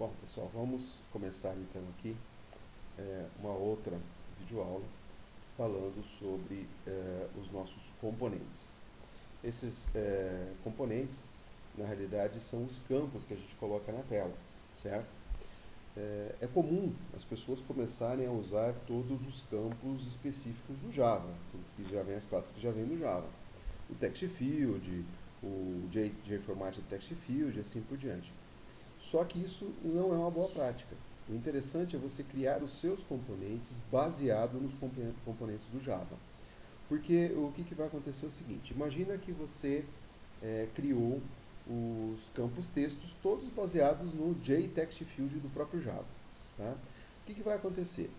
Bom, pessoal, vamos começar então aqui uma outra videoaula falando sobre os nossos componentes. Esses componentes, na realidade, são os campos que a gente coloca na tela, certo? É comum as pessoas começarem a usar todos os campos específicos do Java, aqueles que já vêm, as classes que já vêm do Java. O text field, o JFormat text field e assim por diante. Só que isso não é uma boa prática. O interessante é você criar os seus componentes baseado nos componentes do Java. Porque o que vai acontecer é o seguinte, imagina que você criou os campos textos todos baseados no JTextField do próprio Java. Tá? O que vai acontecer?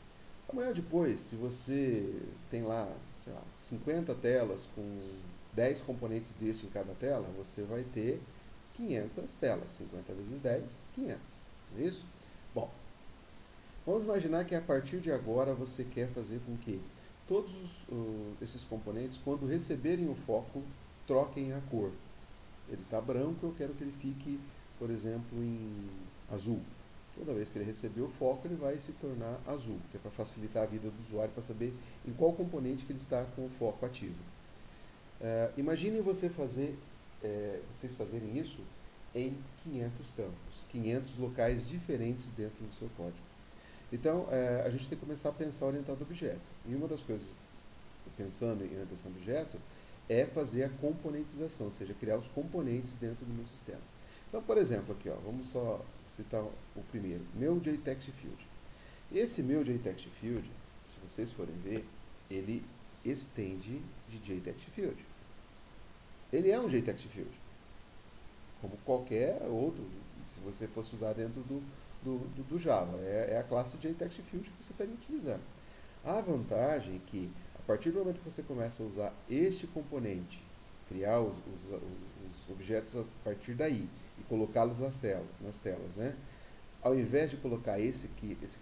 Amanhã depois, se você tem lá, sei lá, 50 telas com 10 componentes deste em cada tela, você vai ter 500 telas, 50 vezes 10, 500. Não é isso? Bom, vamos imaginar que a partir de agora você quer fazer com que todos esses componentes, quando receberem o foco, troquem a cor. Ele está branco, eu quero que ele fique, por exemplo, em azul. Toda vez que ele receber o foco, ele vai se tornar azul, que é para facilitar a vida do usuário, para saber em qual componente que ele está com o foco ativo. Imagine vocês fazerem isso em 500 campos, 500 locais diferentes dentro do seu código. Então, a gente tem que começar a pensar orientado a objeto. E uma das coisas, pensando em orientação a objeto, é fazer a componentização, ou seja, criar os componentes dentro do meu sistema. Então, por exemplo, aqui, ó, vamos só citar o primeiro, meu JTextField. Esse meu JTextField, se vocês forem ver, ele estende de JTextField. Ele é um JTextField, como qualquer outro, se você fosse usar dentro do Java. É a classe JTextField que você estaria utilizando. A vantagem é que, a partir do momento que você começa a usar este componente, criar os objetos a partir daí e colocá-los nas telas, né? Ao invés de colocar esse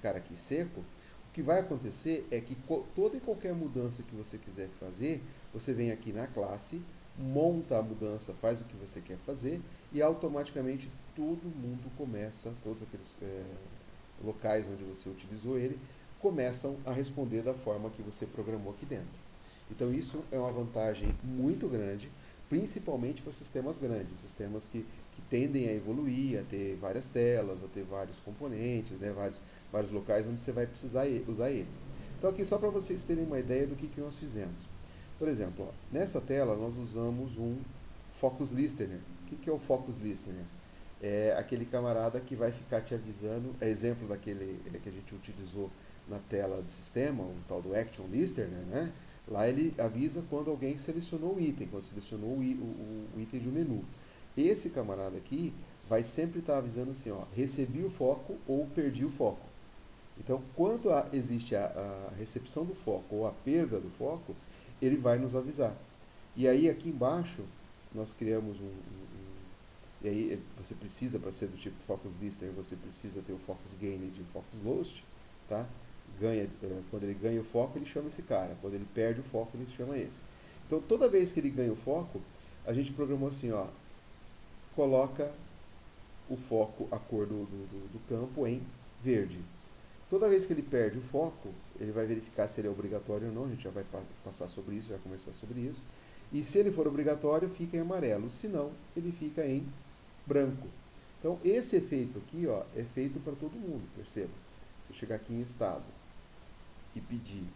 cara aqui seco, o que vai acontecer é que toda e qualquer mudança que você quiser fazer, você vem aqui na classe, monta a mudança, faz o que você quer fazer e automaticamente todo mundo começa, todos aqueles locais onde você utilizou ele, começam a responder da forma que você programou aqui dentro. Então isso é uma vantagem muito grande, principalmente para sistemas grandes, sistemas que tendem a evoluir, a ter várias telas, a ter vários componentes, né, vários locais onde você vai precisar usar ele. Então aqui só para vocês terem uma ideia do que nós fizemos. Por exemplo, ó, nessa tela nós usamos um Focus Listener. O que é o Focus Listener? É aquele camarada que vai ficar te avisando, é exemplo daquele que a gente utilizou na tela de sistema, o tal do Action Listener, né? Lá ele avisa quando alguém selecionou o item, quando selecionou o item de um menu. Esse camarada aqui vai sempre estar avisando assim, ó, recebi o foco ou perdi o foco. Então, quando existe a recepção do foco ou a perda do foco, ele vai nos avisar. E aí aqui embaixo nós criamos e aí você precisa, para ser do tipo Focus Listener, você precisa ter o Focus Gain e o Focus Lost, tá? Quando ele ganha o foco, ele chama esse cara. Quando ele perde o foco, ele chama esse. Então, toda vez que ele ganha o foco, a gente programou assim, ó, coloca o foco, a cor do campo em verde. Toda vez que ele perde o foco, ele vai verificar se ele é obrigatório ou não, a gente já vai passar sobre isso, já vai conversar sobre isso. E se ele for obrigatório, fica em amarelo, se não, ele fica em branco. Então, esse efeito aqui, ó, é feito para todo mundo, perceba. Se eu chegar aqui em estado e pedir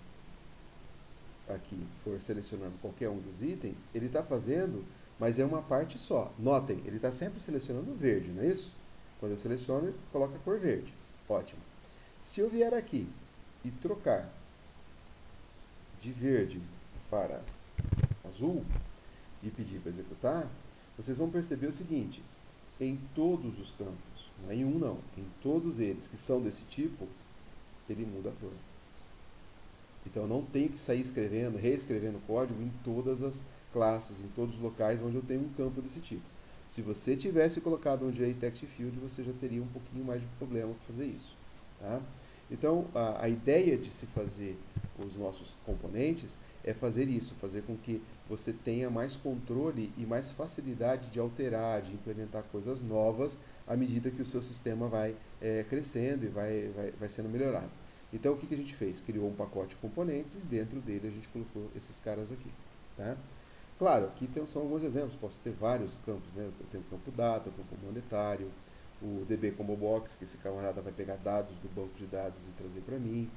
aqui, for selecionando qualquer um dos itens, ele está fazendo, mas é uma parte só. Notem, ele está sempre selecionando o verde, não é isso? Quando eu seleciono, ele coloca a cor verde. Ótimo. Se eu vier aqui e trocar de verde para azul e pedir para executar, vocês vão perceber o seguinte, em todos os campos, não é em um não, em todos eles que são desse tipo, ele muda a cor. Então eu não tenho que sair escrevendo, reescrevendo código em todas as classes, em todos os locais onde eu tenho um campo desse tipo. Se você tivesse colocado um JTextField, você já teria um pouquinho mais de problema para fazer isso. Tá? Então a ideia de se fazer os nossos componentes é fazer isso, fazer com que você tenha mais controle e mais facilidade de alterar, de implementar coisas novas à medida que o seu sistema vai crescendo e vai sendo melhorado. Então, o que a gente fez? Criou um pacote de componentes e dentro dele a gente colocou esses caras aqui. Tá? Claro, aqui são alguns exemplos, posso ter vários campos, né? Eu tenho o campo data, o campo monetário, o DB Combo Box, que esse camarada vai pegar dados do banco de dados e trazer para mim.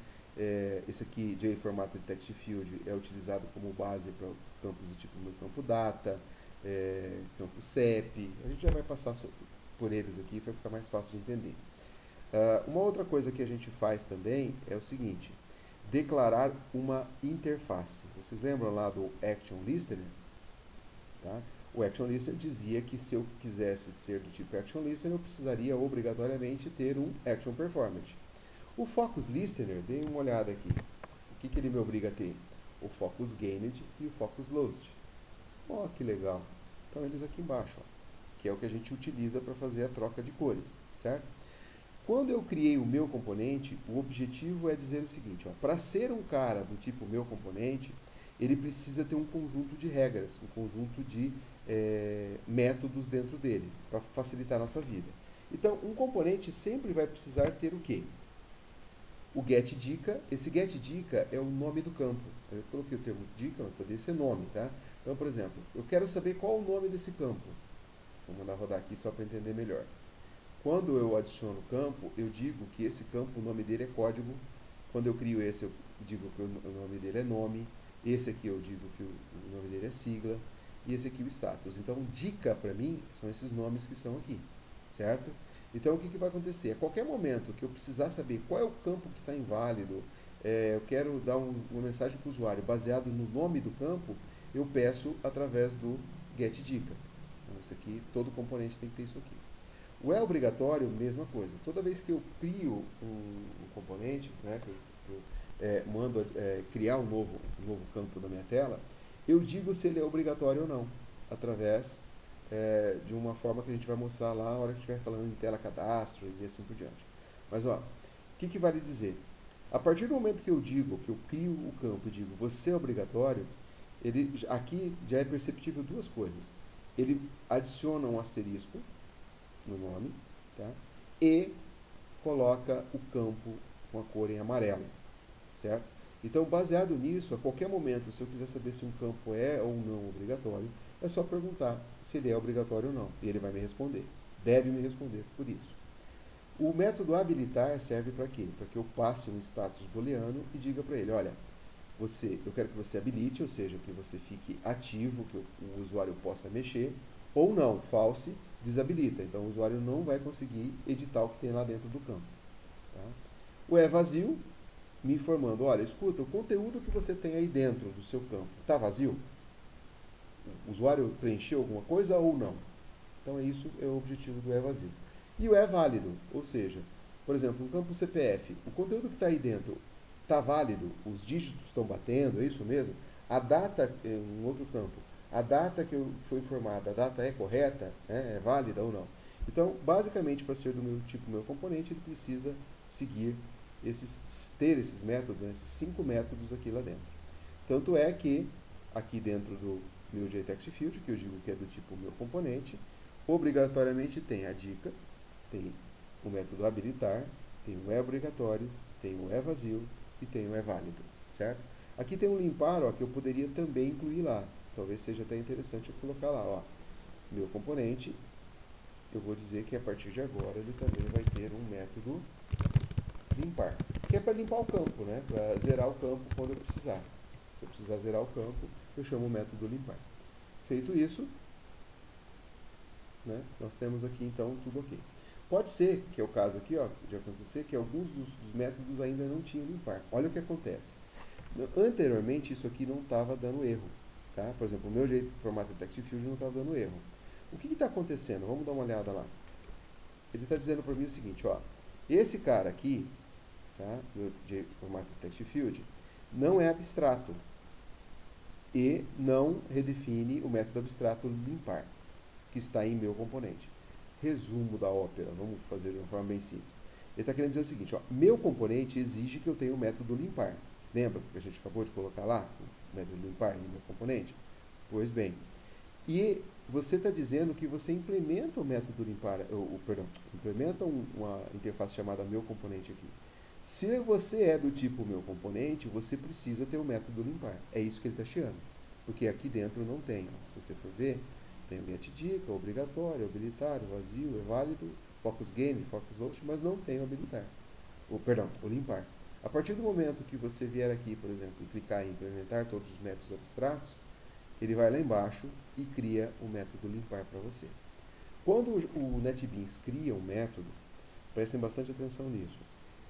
Esse aqui, JFormatted Text Field, é utilizado como base para campos do tipo no campo data, campo CEP. A gente já vai passar por eles aqui, vai ficar mais fácil de entender. Uma outra coisa que a gente faz também é o seguinte: declarar uma interface. Vocês lembram lá do Action Listener? Tá? O Action Listener dizia que se eu quisesse ser do tipo Action Listener, eu precisaria obrigatoriamente ter um Action Performance. O Focus Listener, dê uma olhada aqui. O que ele me obriga a ter? O Focus Gained e o Focus Lost. Ó, que legal. Então eles aqui embaixo, ó, que é o que a gente utiliza para fazer a troca de cores, certo? Quando eu criei o meu componente, o objetivo é dizer o seguinte: para ser um cara do tipo meu componente, ele precisa ter um conjunto de regras, um conjunto de métodos dentro dele, para facilitar a nossa vida. Então, um componente sempre vai precisar ter o quê? O getDica. Esse getDica é o nome do campo. Eu coloquei o termo dica, mas poderia ser nome, tá? Então, por exemplo, eu quero saber qual o nome desse campo. Vou mandar rodar aqui só para entender melhor. Quando eu adiciono o campo, eu digo que esse campo, o nome dele é código. Quando eu crio esse, eu digo que o nome dele é nome. Esse aqui eu digo que o nome dele é sigla. E esse aqui o status. Então, dica para mim são esses nomes que estão aqui, certo? Então, o que vai acontecer? A qualquer momento que eu precisar saber qual é o campo que está inválido, eu quero dar uma mensagem para o usuário baseado no nome do campo, eu peço através do getDica. Então, isso aqui, todo componente tem que ter isso aqui. O é obrigatório, mesma coisa. Toda vez que eu crio um componente, né, que eu mando criar um novo campo na minha tela, eu digo se ele é obrigatório ou não, através de uma forma que a gente vai mostrar lá na hora que estiver falando em tela cadastro e assim por diante. Mas, ó, o que vale dizer? A partir do momento que eu digo, que eu crio o campo e digo você é obrigatório, aqui já é perceptível duas coisas. Ele adiciona um asterisco no nome, tá? E coloca o campo com a cor em amarelo, certo? Então, baseado nisso, a qualquer momento, se eu quiser saber se um campo é ou não obrigatório, é só perguntar se ele é obrigatório ou não, e ele vai me responder. Deve me responder por isso. O método habilitar serve para quê? Para que eu passe um status booleano e diga para ele: olha, eu quero que você habilite, ou seja, que você fique ativo, que o usuário possa mexer, ou não, false, desabilita. Então, o usuário não vai conseguir editar o que tem lá dentro do campo. Tá? O é vazio, me informando: olha, escuta, o conteúdo que você tem aí dentro do seu campo está vazio? O usuário preencheu alguma coisa ou não? Então, isso é o objetivo do é vazio. E o é válido, ou seja, por exemplo, no campo CPF, o conteúdo que está aí dentro está válido? Os dígitos estão batendo, é isso mesmo? A data, um outro campo, a data que foi informada, a data é correta, né? É válida ou não? Então, basicamente, para ser do meu tipo, meu componente, ele precisa seguir ter esses métodos, né? Esses 5 métodos aqui lá dentro. Tanto é que, aqui dentro do meu JText Field, que eu digo que é do tipo meu componente, obrigatoriamente tem a dica, tem o método habilitar, tem o é obrigatório, tem o é vazio e tem o é válido, certo? Aqui tem um limpar, ó, que eu poderia também incluir lá. Talvez seja até interessante eu colocar lá, ó, meu componente, eu vou dizer que a partir de agora ele também vai ter um método limpar, que é para limpar o campo, né? Para zerar o campo quando eu precisar. Se eu precisar zerar o campo, eu chamo o método limpar. Feito isso, né, nós temos aqui então tudo ok. Pode ser, que é o caso aqui, ó, de acontecer, que alguns dos métodos ainda não tinham limpar. Olha o que acontece. Anteriormente, isso aqui não estava dando erro. Tá? Por exemplo, o meu jeito de formato de Text Field não estava dando erro. O que está acontecendo? Vamos dar uma olhada lá. Ele está dizendo para mim o seguinte, ó, esse cara aqui, tá, de formato de Text Field, não é abstrato e não redefine o método abstrato limpar, que está em meu componente. Resumo da ópera, vamos fazer de uma forma bem simples. Ele está querendo dizer o seguinte, ó, meu componente exige que eu tenha o método limpar. Lembra que a gente acabou de colocar lá o método limpar no meu componente? Pois bem, e você está dizendo que você implementa o método limpar, perdão, implementa uma interface chamada meu componente aqui. Se você é do tipo meu componente, você precisa ter o método limpar. É isso que ele está chiando. Porque aqui dentro não tem. Ó. Se você for ver, tem o getDica, obrigatório, habilitar, vazio, é válido, focus gain, focus load, mas não tem o habilitar. O limpar. A partir do momento que você vier aqui, por exemplo, e clicar em implementar todos os métodos abstratos, ele vai lá embaixo e cria o método limpar para você. Quando o NetBeans cria um método, prestem bastante atenção nisso,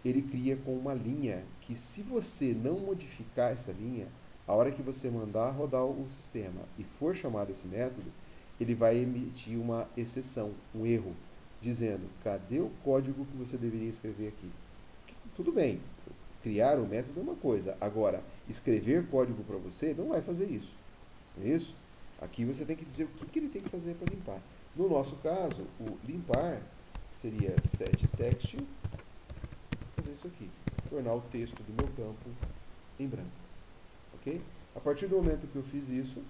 ele cria com uma linha que, se você não modificar essa linha, a hora que você mandar rodar o sistema e for chamado esse método, ele vai emitir uma exceção, um erro, dizendo, cadê o código que você deveria escrever aqui? Tudo bem, criar um método é uma coisa, agora, escrever código para você não vai fazer isso. Não é isso? Aqui você tem que dizer o que ele tem que fazer para limpar. No nosso caso, o limpar seria setText, fazer isso aqui, tornar o texto do meu campo em branco. Ok? A partir do momento que eu fiz isso,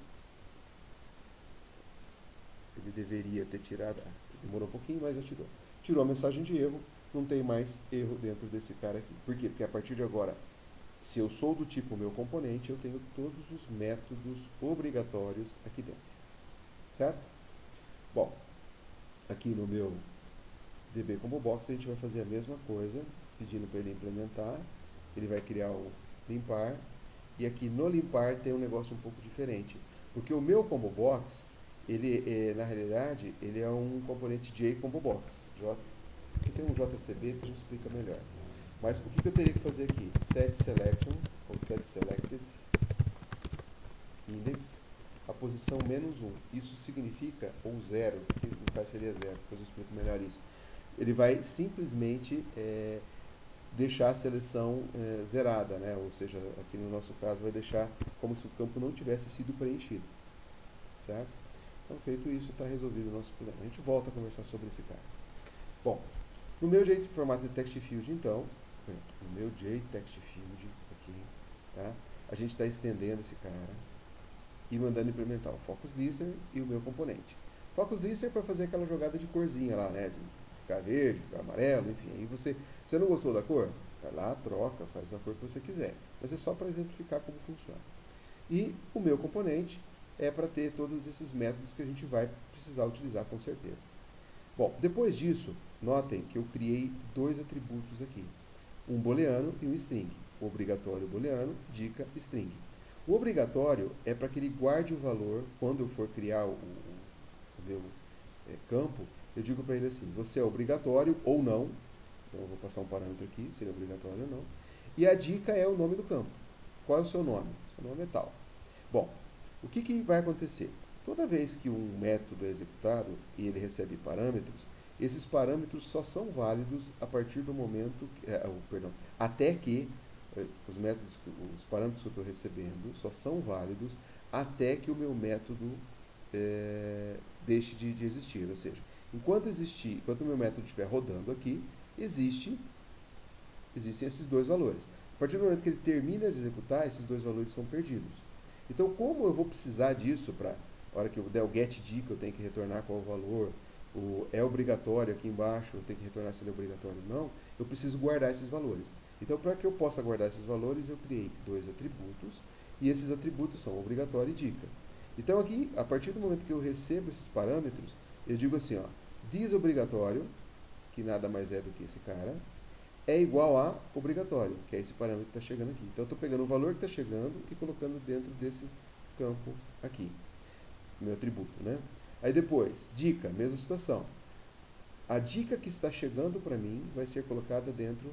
ele deveria ter tirado, demorou um pouquinho, mas já tirou. Tirou a mensagem de erro, não tem mais erro dentro desse cara aqui. Por quê? Porque a partir de agora, se eu sou do tipo meu componente, eu tenho todos os métodos obrigatórios aqui dentro. Certo? Bom, aqui no meu DB Combo Box a gente vai fazer a mesma coisa, pedindo para ele implementar. Ele vai criar o limpar. E aqui no limpar tem um negócio um pouco diferente. Porque o meu Combo Box, ele na realidade, ele é um componente J Combo Box. Aqui tem um JCB que a gente explica melhor. Mas o que eu teria que fazer aqui? Set selection, ou set selected index, a posição -1. Isso significa, ou 0, que no caso seria 0, depois eu explico melhor isso. Ele vai simplesmente deixar a seleção zerada, né? Ou seja, aqui no nosso caso vai deixar como se o campo não tivesse sido preenchido. Certo? Então, feito isso, está resolvido o nosso problema. A gente volta a conversar sobre esse cara. Bom, no meu jeito de formato de text field, então, no meu JTextField aqui, tá? A gente está estendendo esse cara e mandando implementar o Focus Listener e o meu componente. Focus Listener para fazer aquela jogada de corzinha lá, né? De ficar verde, ficar amarelo, enfim. Aí você não gostou da cor? Vai lá, troca, faz a cor que você quiser. Mas é só para exemplificar como funciona. E o meu componente é para ter todos esses métodos que a gente vai precisar utilizar com certeza. Bom, depois disso, notem que eu criei dois atributos aqui. Um booleano e um string. O obrigatório booleano, dica, string. O obrigatório é para que ele guarde o valor quando eu for criar o meu campo. Eu digo para ele assim, você é obrigatório ou não. Então eu vou passar um parâmetro aqui, se ele é obrigatório ou não. E a dica é o nome do campo. Qual é o seu nome? Seu nome é tal. Bom, o que vai acontecer? Toda vez que um método é executado e ele recebe parâmetros, esses parâmetros só são válidos a partir do momento, até que os parâmetros que eu estou recebendo só são válidos até que o meu método deixe de existir. Ou seja, enquanto o meu método estiver rodando aqui, existem esses dois valores. A partir do momento que ele termina de executar, esses dois valores são perdidos. Então, como eu vou precisar disso para a hora que eu der o getDica, eu tenho que retornar qual o valor, é obrigatório aqui embaixo, eu tenho que retornar se ele é obrigatório ou não, eu preciso guardar esses valores. Então, para que eu possa guardar esses valores, eu criei dois atributos, e esses atributos são obrigatório e dica. Então, aqui, a partir do momento que eu recebo esses parâmetros, eu digo assim, ó, desobrigatório, que nada mais é do que esse cara, é igual a obrigatório, que é esse parâmetro que está chegando aqui. Então, eu estou pegando o valor que está chegando e colocando dentro desse campo aqui, meu atributo, né? Aí depois, dica, mesma situação. A dica que está chegando para mim vai ser colocada dentro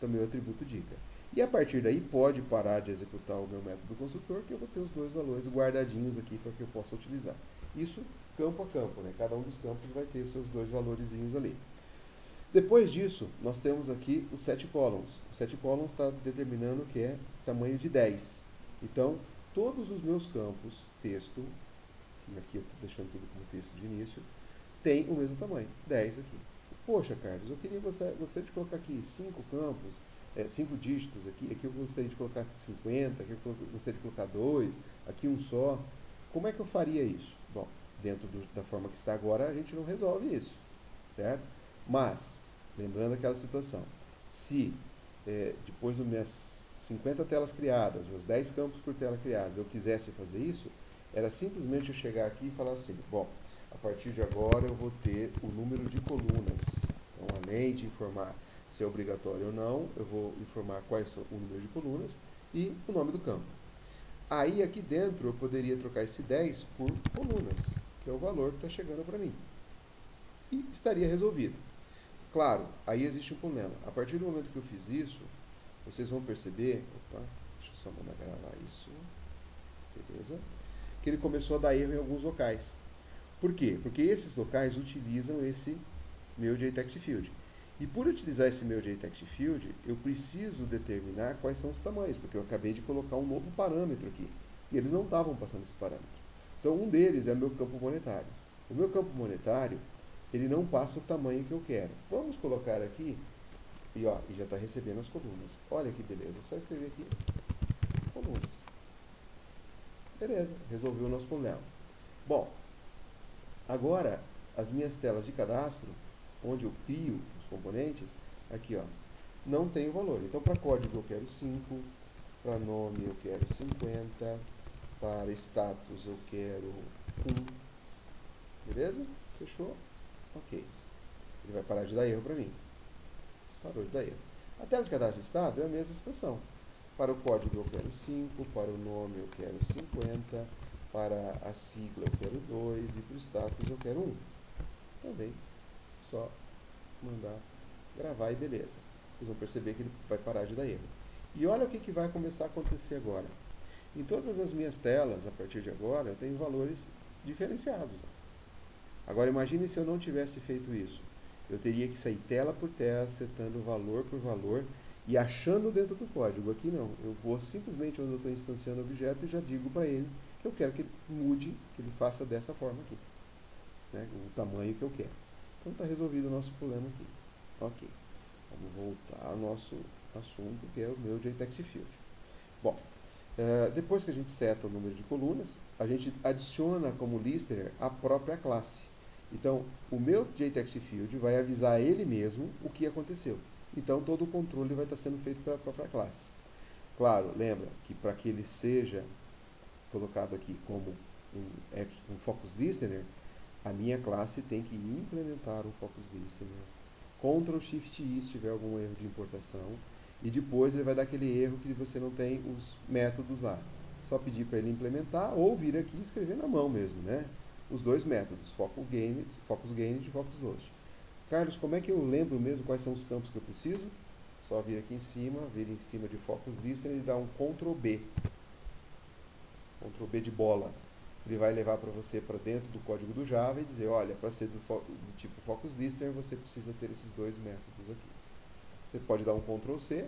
do meu atributo dica. E a partir daí pode parar de executar o meu método construtor, que eu vou ter os dois valores guardadinhos aqui para que eu possa utilizar. Isso campo a campo, né? Cada um dos campos vai ter seus dois valorezinhos ali. Depois disso, nós temos aqui os set columns. O set columns está determinando que é tamanho de 10. Então, todos os meus campos, texto, aqui eu estou deixando tudo como texto de início, tem o mesmo tamanho, 10 aqui. Poxa, Carlos, eu gostaria de colocar aqui 5 campos, 5 dígitos aqui eu gostaria de colocar 50, aqui eu gostaria de colocar 2, aqui um só. Como é que eu faria isso? Bom, dentro da forma que está agora, a gente não resolve isso, certo? Mas, lembrando aquela situação, se depois das minhas 50 telas criadas, meus 10 campos por tela criados, eu quisesse fazer isso, era simplesmente eu chegar aqui e falar assim, bom, a partir de agora eu vou ter o número de colunas. Então, além de informar se é obrigatório ou não, eu vou informar quais são o número de colunas e o nome do campo. Aí, aqui dentro, eu poderia trocar esse 10 por colunas, que é o valor que está chegando para mim. E estaria resolvido. Claro, aí existe um problema. A partir do momento que eu fiz isso, vocês vão perceber... Opa, deixa eu só mandar gravar isso. Beleza? Que ele começou a dar erro em alguns locais. Por quê? Porque esses locais utilizam esse meu JText Field. E por utilizar esse meu JText Field, eu preciso determinar quais são os tamanhos, porque eu acabei de colocar um novo parâmetro aqui. E eles não estavam passando esse parâmetro. Então, um deles é o meu campo monetário. O meu campo monetário, ele não passa o tamanho que eu quero. Vamos colocar aqui, e já está recebendo as colunas. Olha que beleza, é só escrever aqui, colunas. Beleza, resolveu o nosso problema. Bom, agora, as minhas telas de cadastro, onde eu crio os componentes, aqui, não tem o valor. Então, para código eu quero 5, para nome eu quero 50, para status eu quero 1. Beleza? Fechou? Ok. Ele vai parar de dar erro para mim. Parou de dar erro. A tela de cadastro de estado é a mesma situação. Para o código eu quero 5, para o nome eu quero 50, para a sigla eu quero 2 e para o status eu quero 1. Também, só mandar gravar e beleza. Vocês vão perceber que ele vai parar de dar erro. E olha o que vai começar a acontecer agora. Em todas as minhas telas, a partir de agora, eu tenho valores diferenciados. Agora imagine se eu não tivesse feito isso. Eu teria que sair tela por tela, setando valor por valor e achando dentro do código. Aqui não. Eu vou simplesmente onde eu estou instanciando o objeto e já digo para ele que eu quero que ele mude, que ele faça dessa forma aqui. Né? O tamanho que eu quero. Então está resolvido o nosso problema aqui. Ok. Vamos voltar ao nosso assunto, que é o meu JText Field. Bom, depois que a gente seta o número de colunas, a gente adiciona como listener a própria classe. Então, o meu JText Field vai avisar ele mesmo o que aconteceu. Então, todo o controle vai estar sendo feito pela própria classe. Claro, lembra que para que ele seja colocado aqui como um Focus Listener, a minha classe tem que implementar um Focus Listener. Ctrl Shift I se tiver algum erro de importação. E depois ele vai dar aquele erro que você não tem os métodos lá. Só pedir para ele implementar ou vir aqui e escrever na mão mesmo, né? Os dois métodos, Focus Gain e Focus Load. Carlos, como é que eu lembro mesmo quais são os campos que eu preciso? Só vir aqui em cima, vir em cima de Focus Listener e dar um Ctrl B. Ctrl B de bola. Ele vai levar para você para dentro do código do Java e dizer, olha, para ser do tipo Focus Listener, você precisa ter esses dois métodos aqui. Você pode dar um Ctrl C,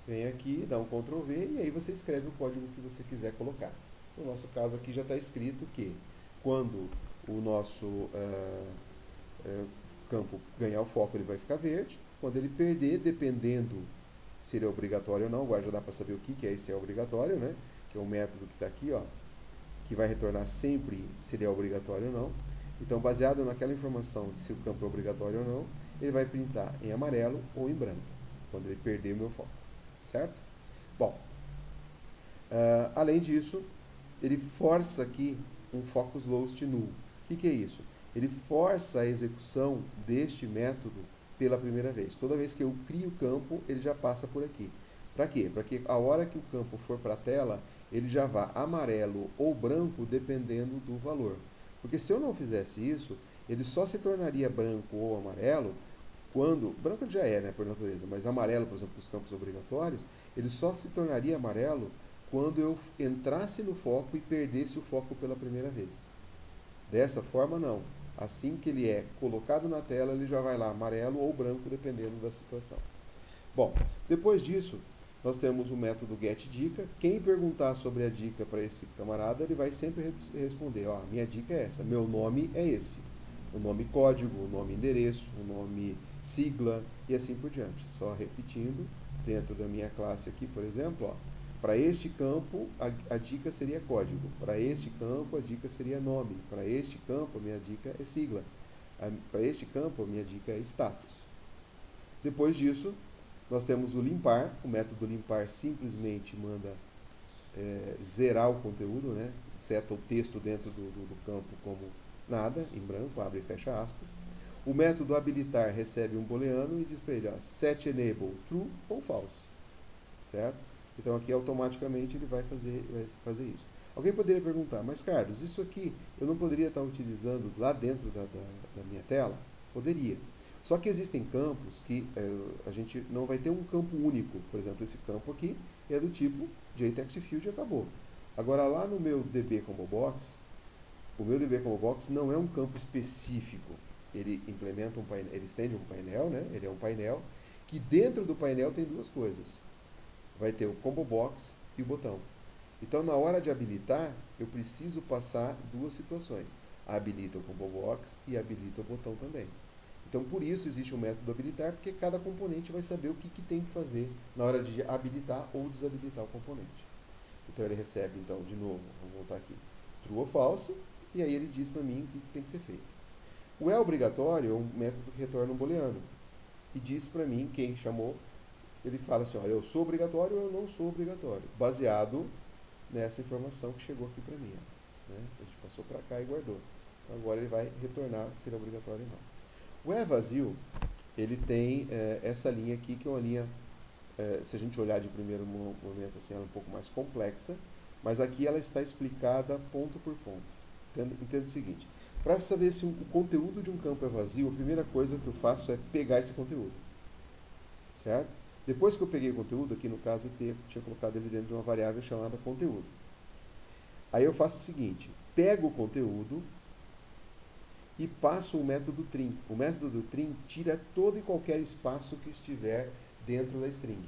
vem aqui, dá um Ctrl V e aí você escreve o código que você quiser colocar. No nosso caso aqui já está escrito que quando o nosso campo ganhar o foco, ele vai ficar verde. Quando ele perder, dependendo se ele é obrigatório ou não, agora já dá para saber o que é esse é obrigatório, né? Que é o método que está aqui, que vai retornar sempre se ele é obrigatório ou não. Então, baseado naquela informação de se o campo é obrigatório ou não, ele vai printar em amarelo ou em branco, quando ele perder o meu foco, certo? Bom, além disso, ele força aqui um Focus Load null. O que é isso? Ele força a execução deste método pela primeira vez. Toda vez que eu crio o campo, ele já passa por aqui. Para quê? Para que a hora que o campo for para a tela, ele já vá amarelo ou branco, dependendo do valor. Porque se eu não fizesse isso, ele só se tornaria branco ou amarelo quando... Branco já é, né, por natureza, mas amarelo, por exemplo, os campos obrigatórios, ele só se tornaria amarelo quando eu entrasse no foco e perdesse o foco pela primeira vez. Dessa forma, não. Assim que ele é colocado na tela, ele já vai lá amarelo ou branco, dependendo da situação. Bom, depois disso, nós temos o método getDica. Quem perguntar sobre a dica para esse camarada, ele vai sempre responder, minha dica é essa, meu nome é esse. O nome código, o nome endereço, o nome sigla e assim por diante. Só repetindo, dentro da minha classe aqui, por exemplo, Para este campo, a dica seria código. Para este campo, a dica seria nome. Para este campo, a minha dica é sigla. Para este campo, a minha dica é status. Depois disso, nós temos o limpar. O método limpar simplesmente manda zerar o conteúdo, né? Seta o texto dentro do campo como nada, em branco, abre e fecha aspas. O método habilitar recebe um booleano e diz para ele, ó, set enable true ou false, certo? Então aqui automaticamente ele vai fazer isso. Alguém poderia perguntar, mas Carlos, isso aqui eu não poderia estar utilizando lá dentro da minha tela? Poderia. Só que existem campos que a gente não vai ter um campo único. Por exemplo, esse campo aqui é do tipo JTextField e acabou. Agora lá no meu DB Combo Box, o meu DB Combo Box não é um campo específico. Ele implementa um painel, ele estende um painel, né? Ele é um painel que dentro do painel tem duas coisas. Vai ter o Combo Box e o botão. Então, na hora de habilitar, eu preciso passar duas situações. Habilita o Combo Box e habilita o botão também. Então, por isso existe o método habilitar, porque cada componente vai saber o que tem que fazer na hora de habilitar ou desabilitar o componente. Então, ele recebe, então, de novo, vamos voltar aqui, true ou false, e aí ele diz para mim o que tem que ser feito. O é obrigatório é um método que retorna um booleano. E diz para mim, quem chamou, ele fala assim, ó, eu sou obrigatório ou eu não sou obrigatório, baseado nessa informação que chegou aqui para mim. Ó, né? A gente passou para cá e guardou. Então, agora ele vai retornar se ele é obrigatório ou não. O é vazio, ele tem essa linha aqui, que é uma linha, se a gente olhar de primeiro momento, assim, ela é um pouco mais complexa, mas aqui ela está explicada ponto por ponto. Entenda o seguinte, para saber se o conteúdo de um campo é vazio, a primeira coisa que eu faço é pegar esse conteúdo, certo? Depois que eu peguei o conteúdo, aqui no caso eu tinha colocado ele dentro de uma variável chamada conteúdo. Aí eu faço o seguinte, pego o conteúdo e passo o método trim. O método trim tira todo e qualquer espaço que estiver dentro da string,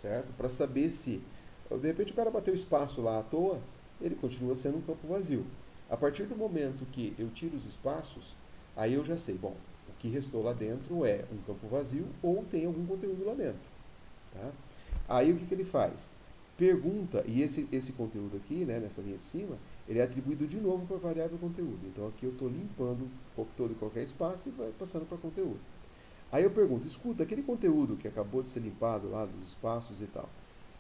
certo? Para saber se, de repente o cara bateu espaço lá à toa, ele continua sendo um campo vazio. A partir do momento que eu tiro os espaços, aí eu já sei, bom, o que restou lá dentro é um campo vazio ou tem algum conteúdo lá dentro. Tá? Aí o que ele faz? Pergunta, e esse conteúdo aqui, né, nessa linha de cima, ele é atribuído de novo para a variável conteúdo. Então aqui eu estou limpando todo e qualquer espaço e vai passando para conteúdo. Aí eu pergunto, escuta, aquele conteúdo que acabou de ser limpado lá dos espaços e tal,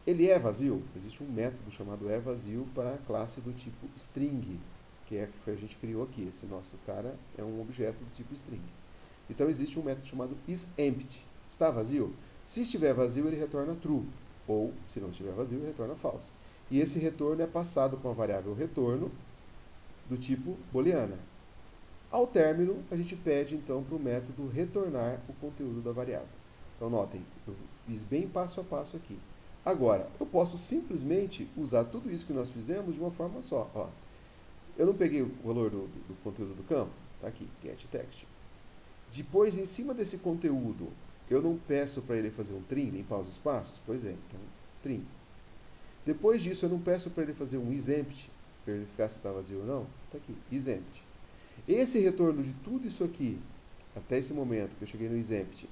ele é vazio? Existe um método chamado é-vazio para a classe do tipo string, que a gente criou aqui. Esse nosso cara é um objeto do tipo string. Então existe um método chamado isEmpty. Está vazio? Se estiver vazio, ele retorna true. Ou, se não estiver vazio, ele retorna false. E esse retorno é passado com a variável retorno do tipo booleana. Ao término, a gente pede então para o método retornar o conteúdo da variável. Então notem, eu fiz bem passo a passo aqui. Agora, eu posso simplesmente usar tudo isso que nós fizemos de uma forma só. Ó, eu não peguei o valor do conteúdo do campo, está aqui, getText. Depois, em cima desse conteúdo, eu não peço para ele fazer um trim, limpar os espaços? Pois é, então, trim. Depois disso, eu não peço para ele fazer um isEmpty, para verificar se está vazio ou não? Está aqui, isEmpty. Esse retorno de tudo isso aqui, até esse momento que eu cheguei no isEmpty,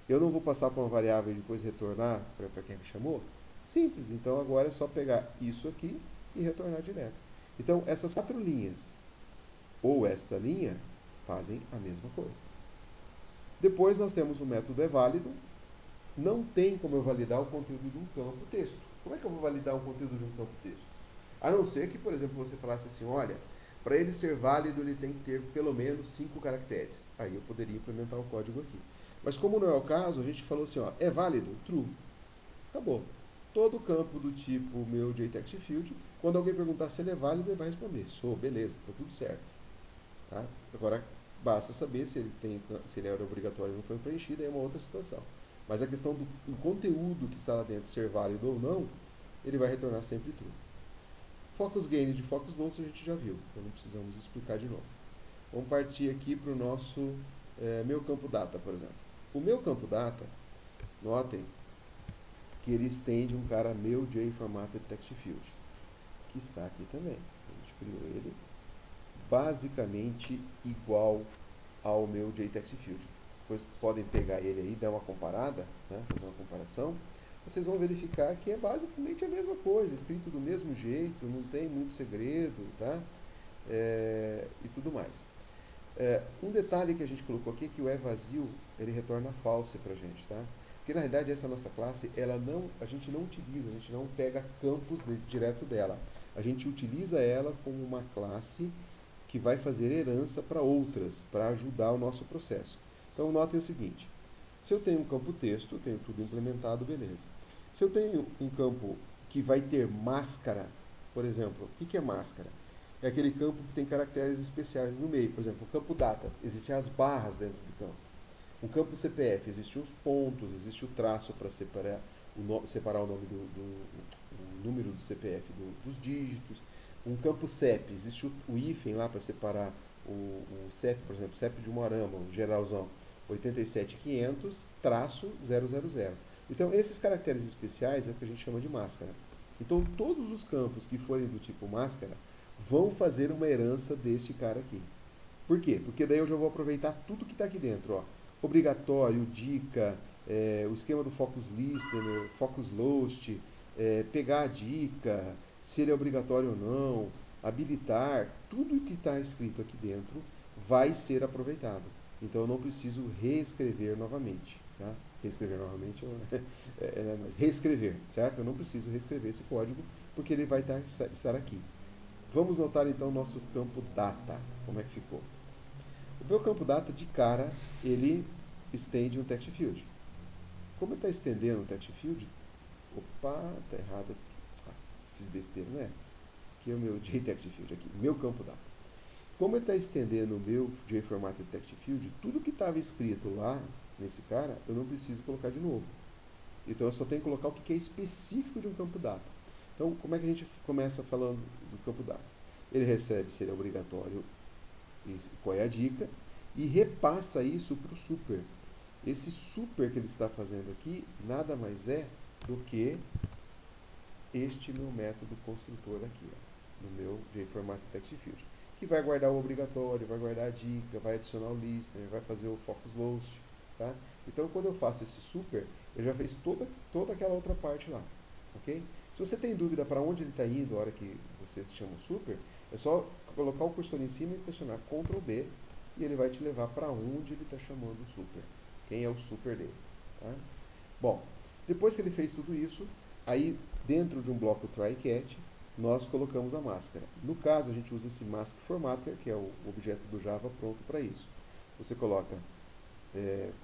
eu não vou passar para uma variável e depois retornar para quem me chamou? Simples, então agora é só pegar isso aqui e retornar direto. Então, essas 4 linhas, ou esta linha, fazem a mesma coisa. Depois nós temos o método é-válido. Não tem como eu validar o conteúdo de um campo texto. Como é que eu vou validar o conteúdo de um campo texto? A não ser que, por exemplo, você falasse assim, olha, para ele ser válido, ele tem que ter pelo menos 5 caracteres. Aí eu poderia implementar o código aqui. Mas como não é o caso, a gente falou assim, ó, é válido? True. Acabou. Todo campo do tipo meu JTextField, quando alguém perguntar se ele é válido, ele vai responder, sou, beleza, está tudo certo. Tá? Agora, basta saber se ele era obrigatório e não foi preenchido, aí é uma outra situação. Mas a questão do conteúdo que está lá dentro ser válido ou não, ele vai retornar sempre true. Focus gain de focus loss a gente já viu, então não precisamos explicar de novo. Vamos partir aqui para o nosso meu campo data, por exemplo. O meu campo data, notem que ele estende um cara meu JFormatted text field, que está aqui também. A gente criou ele basicamente igual ao meu JTextField. Depois podem pegar ele aí, dar uma comparada, né, fazer uma comparação. vocês vão verificar que é basicamente a mesma coisa, escrito do mesmo jeito, não tem muito segredo, tá? E tudo mais. Um detalhe que a gente colocou aqui é que o é vazio, ele retorna false pra gente, tá? Porque na realidade essa nossa classe, a gente não utiliza, a gente não pega campos direto dela. A gente utiliza ela como uma classe que vai fazer herança para outras, para ajudar o nosso processo. Então notem o seguinte, se eu tenho um campo texto, eu tenho tudo implementado, beleza. Se eu tenho um campo que vai ter máscara, por exemplo, o que é máscara? É aquele campo que tem caracteres especiais no meio. Por exemplo, o campo data, existem as barras dentro do campo. O campo CPF, existem os pontos, existe o traço para separar o nome o número do CPF dos dígitos. Um campo CEP, existe o hífen lá para separar o CEP, por exemplo, CEP de Umuarama, o geralzão, 87500-000. Então, esses caracteres especiais é o que a gente chama de máscara. Então, todos os campos que forem do tipo máscara vão fazer uma herança deste cara aqui. Por quê? Porque daí eu já vou aproveitar tudo que está aqui dentro. Ó. Obrigatório, dica, o esquema do focus listener, focus lost, pegar a dica, se ele é obrigatório ou não, habilitar, tudo que está escrito aqui dentro vai ser aproveitado. Então eu não preciso reescrever novamente. Tá? Reescrever novamente mas reescrever, certo? Eu não preciso reescrever esse código porque ele vai estar aqui. Vamos notar então o nosso campo data, como é que ficou. O meu campo data, de cara, ele estende um text field. Como ele está estendendo um text field, opa, está errado aqui. Fiz besteira, né? Aqui é o meu JText field, aqui, meu campo data. Como ele está estendendo o meu JFormatted text field, tudo que estava escrito lá nesse cara, eu não preciso colocar de novo. Então eu só tenho que colocar o que é específico de um campo data. Então, como é que a gente começa falando do campo data? Ele recebe se ele é obrigatório, qual é a dica, e repassa isso para o super. Esse super que ele está fazendo aqui, nada mais é do que este meu método construtor aqui, ó, no meu JFormat Text Field, que vai guardar o obrigatório, vai guardar a dica, vai adicionar o listener, vai fazer o focus lost, tá? Então, quando eu faço esse super, ele já fez toda aquela outra parte lá, ok? Se você tem dúvida para onde ele está indo na hora que você chama o super, é só colocar o cursor em cima e pressionar Ctrl B e ele vai te levar para onde ele está chamando o super. Quem é o super dele. Tá? Bom, depois que ele fez tudo isso, aí dentro de um bloco try-catch, nós colocamos a máscara. No caso, a gente usa esse mask formatter, que é o objeto do Java pronto para isso. Você coloca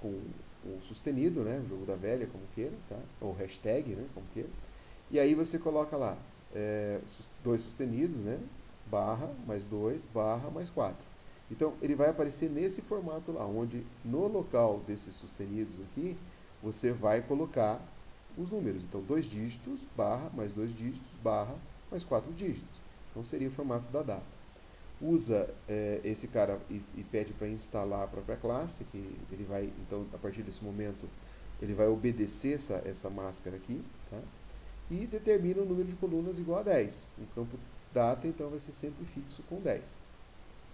com o sustenido, né, o jogo da velha, como queira, tá? Ou hashtag, né, como queira. E aí você coloca lá dois sustenidos, né, barra, mais 2, barra, mais 4. Então, ele vai aparecer nesse formato lá, onde no local desses sustenidos aqui, você vai colocar os números. Então, 2 dígitos, barra, mais 2 dígitos, barra, mais 4 dígitos. Então, seria o formato da data. Usa esse cara e pede para instalar a própria classe, que ele vai, então, a partir desse momento, ele vai obedecer essa máscara aqui, tá? E determina o número de colunas igual a 10. O campo data, então, vai ser sempre fixo com 10,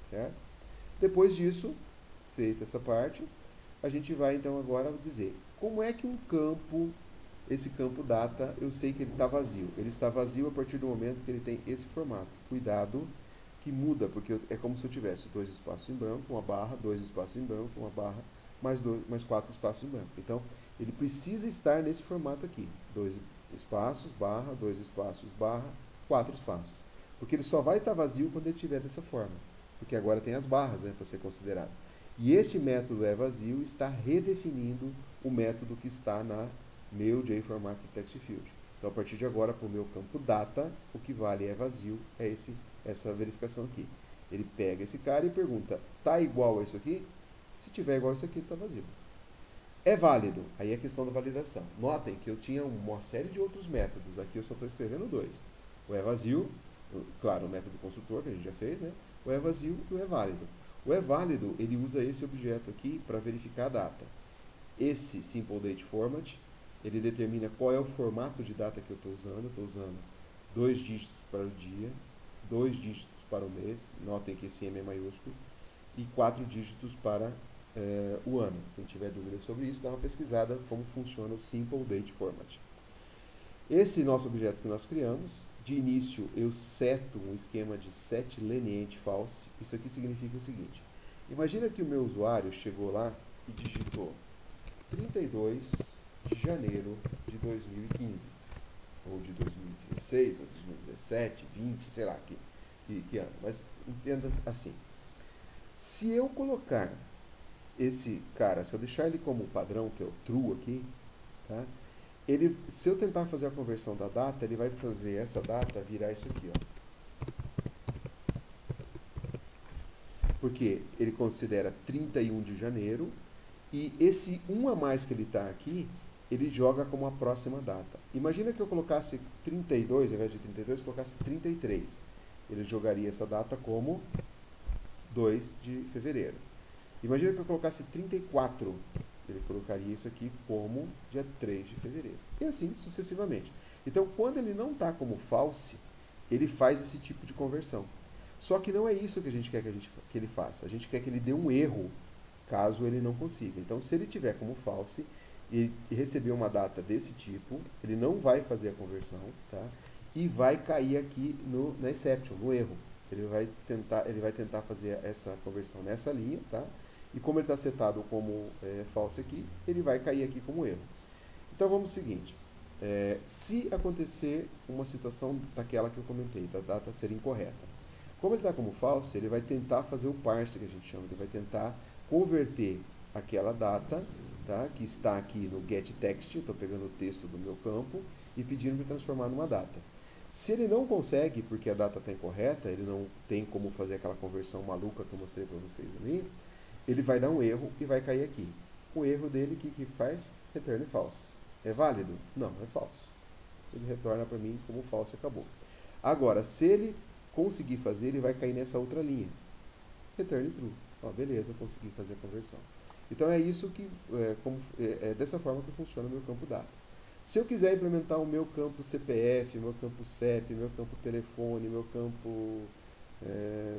certo? Depois disso, feita essa parte, a gente vai então agora dizer como é que esse campo data, eu sei que ele está vazio. Ele está vazio a partir do momento que ele tem esse formato. Cuidado que muda, porque é como se eu tivesse 2 espaços em branco, uma barra, 2 espaços em branco, uma barra, mais 4 espaços em branco. Então, ele precisa estar nesse formato aqui. 2 espaços, barra, 2 espaços, barra, 4 espaços. Porque ele só vai estar vazio quando ele estiver dessa forma. Porque agora tem as barras, né, para ser considerado. E este método é vazio está redefinindo o método que está na meu JFormat Text Field. Então, a partir de agora, para o meu campo data, o que vale é vazio, é essa verificação aqui. Ele pega esse cara e pergunta, tá igual a isso aqui? Se tiver igual a isso aqui, está vazio. É válido, aí é a questão da validação. Notem que eu tinha uma série de outros métodos, aqui eu só estou escrevendo 2. O é vazio, claro, o método construtor que a gente já fez, né? O é vazio e o é válido. O é válido, ele usa esse objeto aqui para verificar a data. Esse Simple Date Format, ele determina qual é o formato de data que eu estou usando. Eu estou usando 2 dígitos para o dia, 2 dígitos para o mês, notem que esse M é maiúsculo, e 4 dígitos para o ano. Quem tiver dúvida sobre isso, dá uma pesquisada como funciona o Simple Date Format. Esse nosso objeto que nós criamos, de início eu seto um esquema de set leniente false. Isso aqui significa o seguinte: imagina que o meu usuário chegou lá e digitou 32 de janeiro de 2015, ou de 2016, ou 2017, 20, sei lá que ano. Mas entenda assim: se eu colocar esse cara, se eu deixar ele como padrão, que é o true aqui, tá? Se eu tentar fazer a conversão da data, ele vai fazer essa data virar isso aqui, ó. Porque ele considera 31 de janeiro e esse 1 a mais que ele está aqui, ele joga como a próxima data. Imagina que eu colocasse 32, ao invés de 32, eu colocasse 33. Ele jogaria essa data como 2 de fevereiro. Imagina que eu colocasse 34. Ele colocaria isso aqui como dia 3 de fevereiro. E assim sucessivamente. Então, quando ele não está como false, ele faz esse tipo de conversão. Só que não é isso que a gente quer que ele faça. A gente quer que ele dê um erro, caso ele não consiga. Então, se ele tiver como false e receber uma data desse tipo, ele não vai fazer a conversão, tá? E vai cair aqui na exception, no erro. Ele vai tentar fazer essa conversão nessa linha, tá? E como ele está setado como false aqui, ele vai cair aqui como erro. Então vamos ao seguinte: se acontecer uma situação daquela que eu comentei, da data ser incorreta, como ele está como false, ele vai tentar fazer o parse que a gente chama, ele vai tentar converter aquela data, tá, que está aqui no getText, estou pegando o texto do meu campo e pedindo para transformar numa data. Se ele não consegue, porque a data está incorreta, ele não tem como fazer aquela conversão maluca que eu mostrei para vocês ali, ele vai dar um erro e vai cair aqui. O erro dele, que faz? Return false. É válido? Não, é falso. Ele retorna para mim como false e acabou. Agora, se ele conseguir fazer, ele vai cair nessa outra linha. Return true. Ó, beleza, consegui fazer a conversão. Então é isso que, é dessa forma que funciona o meu campo data. Se eu quiser implementar o meu campo CPF, meu campo CEP, meu campo telefone, meu campo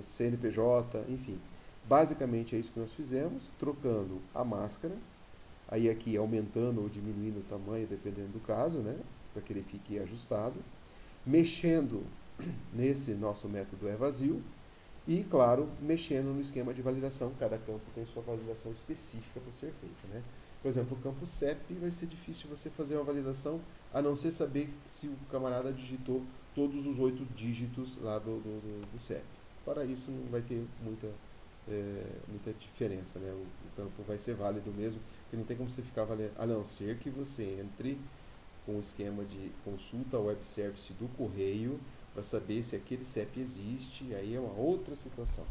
CNPJ, enfim. Basicamente é isso que nós fizemos, trocando a máscara, aí aqui aumentando ou diminuindo o tamanho, dependendo do caso, né, para que ele fique ajustado, mexendo nesse nosso método vazio e, claro, mexendo no esquema de validação. Cada campo tem sua validação específica para ser feita, né? Por exemplo, o campo CEP vai ser difícil você fazer uma validação, a não ser saber se o camarada digitou todos os 8 dígitos lá do CEP. Para isso não vai ter muita diferença, né? O campo vai ser válido mesmo, porque não tem como você ficar valendo, a não ser que você entre com o esquema de consulta ao web service do correio para saber se aquele CEP existe, aí é uma outra situação.